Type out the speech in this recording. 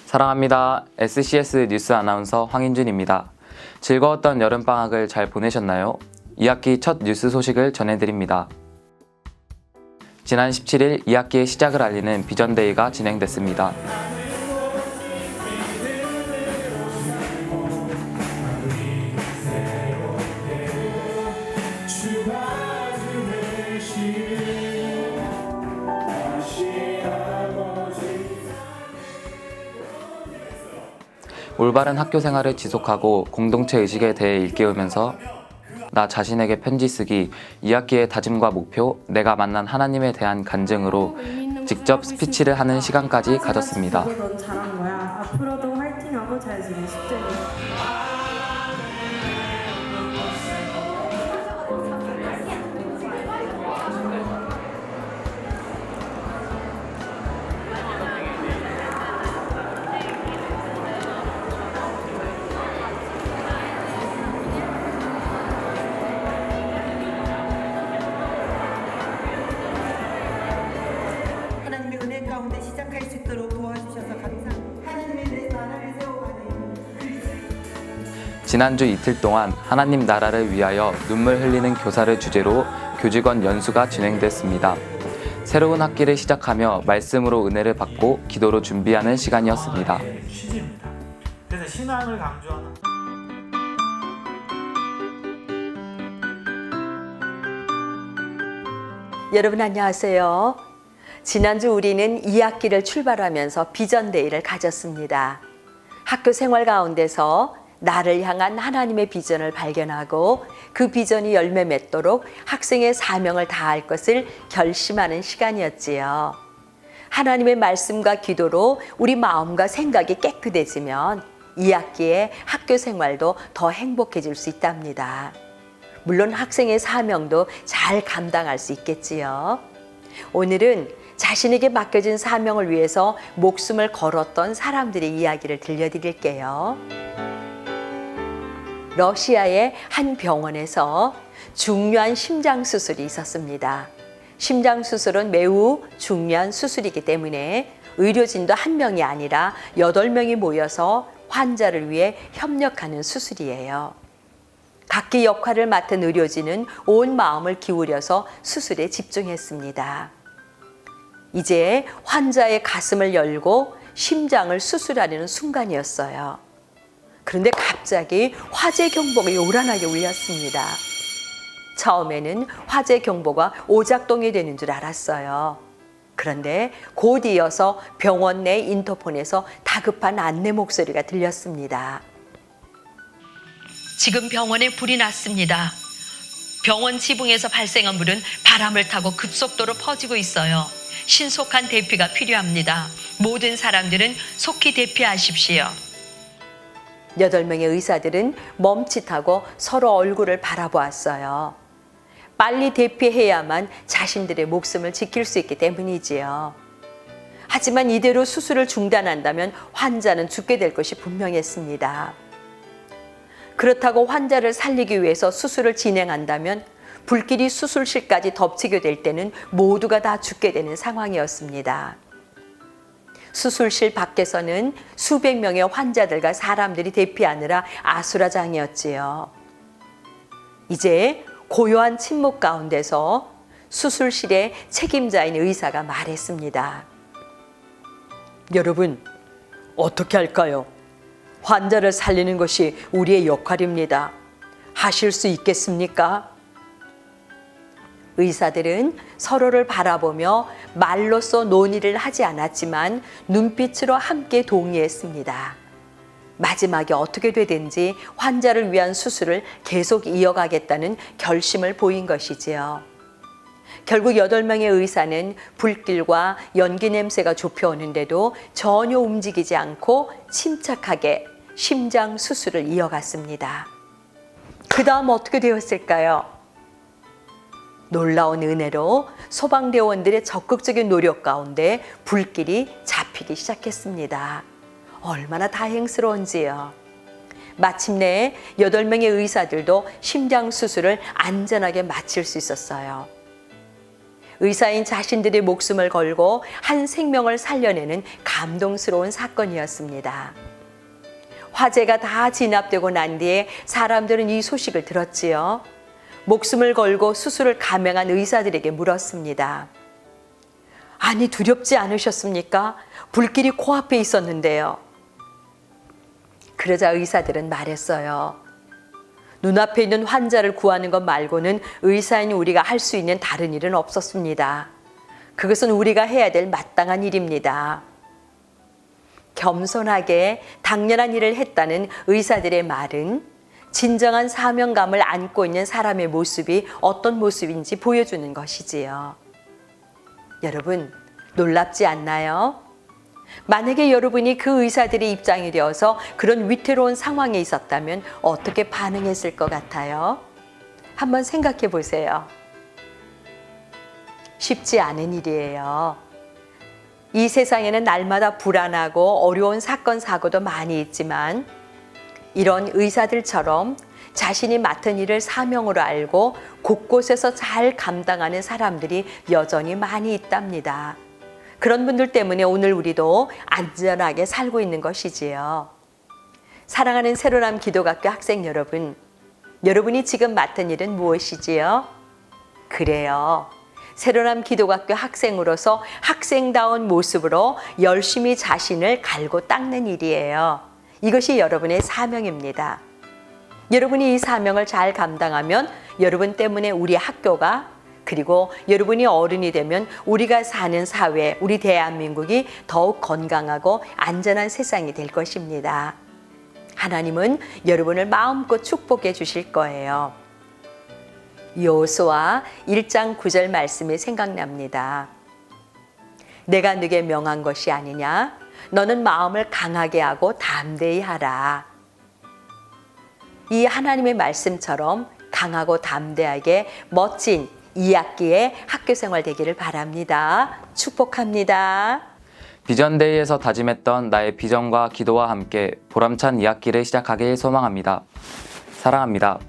사랑합니다. SCS 뉴스 아나운서 황인준입니다. 즐거웠던 여름방학을 잘 보내셨나요? 2학기 첫 뉴스 소식을 전해드립니다. 지난 17일 2학기의 시작을 알리는 비전데이가 진행됐습니다. 올바른 학교 생활을 지속하고 공동체 의식에 대해 일깨우면서 나 자신에게 편지 쓰기, 2학기의 다짐과 목표, 내가 만난 하나님에 대한 간증으로 직접 스피치를 하는 시간까지 가졌습니다. 넌 잘한 거야. 앞으로도 화이팅하고 잘 지내. 10대. 하나님의 은혜 가운데 시작할 수 있도록 도와주셔서 감사합니다. 하나님의 내 나라를 세워가는 지난주 이틀 동안 하나님 나라를 위하여 눈물 흘리는 교사를 주제로 교직원 연수가 진행됐습니다. 새로운 학기를 시작하며 말씀으로 은혜를 받고 기도로 준비하는 시간이었습니다. 취지입니다. 그래서 신앙을 강조하는 여러분 안녕하세요. 지난주 우리는 2학기를 출발하면서 비전데이를 가졌습니다. 학교 생활 가운데서 나를 향한 하나님의 비전을 발견하고 그 비전이 열매 맺도록 학생의 사명을 다할 것을 결심하는 시간이었지요. 하나님의 말씀과 기도로 우리 마음과 생각이 깨끗해지면 2학기에 학교 생활도 더 행복해질 수 있답니다. 물론 학생의 사명도 잘 감당할 수 있겠지요. 오늘은 자신에게 맡겨진 사명을 위해서 목숨을 걸었던 사람들의 이야기를 들려드릴게요. 러시아의 한 병원에서 중요한 심장 수술이 있었습니다. 심장 수술은 매우 중요한 수술이기 때문에 의료진도 한 명이 아니라 8명이 모여서 환자를 위해 협력하는 수술이에요. 각기 역할을 맡은 의료진은 온 마음을 기울여서 수술에 집중했습니다. 이제 환자의 가슴을 열고 심장을 수술하려는 순간이었어요. 그런데 갑자기 화재 경보가 요란하게 울렸습니다. 처음에는 화재 경보가 오작동이 되는 줄 알았어요. 그런데 곧 이어서 병원 내 인터폰에서 다급한 안내 목소리가 들렸습니다. 지금 병원에 불이 났습니다. 병원 지붕에서 발생한 불은 바람을 타고 급속도로 퍼지고 있어요. 신속한 대피가 필요합니다. 모든 사람들은 속히 대피하십시오. 8명의 의사들은 멈칫하고 서로 얼굴을 바라보았어요. 빨리 대피해야만 자신들의 목숨을 지킬 수 있기 때문이지요. 하지만 이대로 수술을 중단한다면 환자는 죽게 될 것이 분명했습니다. 그렇다고 환자를 살리기 위해서 수술을 진행한다면 불길이 수술실까지 덮치게 될 때는 모두가 다 죽게 되는 상황이었습니다. 수술실 밖에서는 수백 명의 환자들과 사람들이 대피하느라 아수라장이었지요. 이제 고요한 침묵 가운데서 수술실의 책임자인 의사가 말했습니다. 여러분, 어떻게 할까요? 환자를 살리는 것이 우리의 역할입니다. 하실 수 있겠습니까? 의사들은 서로를 바라보며 말로써 논의를 하지 않았지만 눈빛으로 함께 동의했습니다. 마지막에 어떻게 되든지 환자를 위한 수술을 계속 이어가겠다는 결심을 보인 것이지요. 결국 8명의 의사는 불길과 연기 냄새가 좁혀오는데도 전혀 움직이지 않고 침착하게 심장 수술을 이어갔습니다. 그 다음 어떻게 되었을까요? 놀라운 은혜로 소방대원들의 적극적인 노력 가운데 불길이 잡히기 시작했습니다. 얼마나 다행스러운지요. 마침내 8명의 의사들도 심장 수술을 안전하게 마칠 수 있었어요. 의사인 자신들의 목숨을 걸고 한 생명을 살려내는 감동스러운 사건이었습니다. 화재가 다 진압되고 난 뒤에 사람들은 이 소식을 들었지요. 목숨을 걸고 수술을 감행한 의사들에게 물었습니다. 아니, 두렵지 않으셨습니까? 불길이 코앞에 있었는데요. 그러자 의사들은 말했어요. 눈앞에 있는 환자를 구하는 것 말고는 의사인 우리가 할 수 있는 다른 일은 없었습니다. 그것은 우리가 해야 될 마땅한 일입니다. 겸손하게 당연한 일을 했다는 의사들의 말은 진정한 사명감을 안고 있는 사람의 모습이 어떤 모습인지 보여주는 것이지요. 여러분, 놀랍지 않나요? 만약에 여러분이 그 의사들의 입장이 되어서 그런 위태로운 상황에 있었다면 어떻게 반응했을 것 같아요? 한번 생각해 보세요. 쉽지 않은 일이에요. 이 세상에는 날마다 불안하고 어려운 사건, 사고도 많이 있지만 이런 의사들처럼 자신이 맡은 일을 사명으로 알고 곳곳에서 잘 감당하는 사람들이 여전히 많이 있답니다. 그런 분들 때문에 오늘 우리도 안전하게 살고 있는 것이지요. 사랑하는 새로남 기도학교 학생 여러분, 여러분이 지금 맡은 일은 무엇이지요? 그래요. 새로남 기도학교 학생으로서 학생다운 모습으로 열심히 자신을 갈고 닦는 일이에요. 이것이 여러분의 사명입니다. 여러분이 이 사명을 잘 감당하면 여러분 때문에 우리 학교가, 그리고 여러분이 어른이 되면 우리가 사는 사회, 우리 대한민국이 더욱 건강하고 안전한 세상이 될 것입니다. 하나님은 여러분을 마음껏 축복해 주실 거예요. 여호수아 1장 9절 말씀이 생각납니다. 내가 네게 명한 것이 아니냐? 너는 마음을 강하게 하고 담대히 하라. 이 하나님의 말씀처럼 강하고 담대하게 멋진 2학기의 학교 생활 되기를 바랍니다. 축복합니다. 비전데이에서 다짐했던 나의 비전과 기도와 함께 보람찬 2학기를 시작하길 소망합니다. 사랑합니다.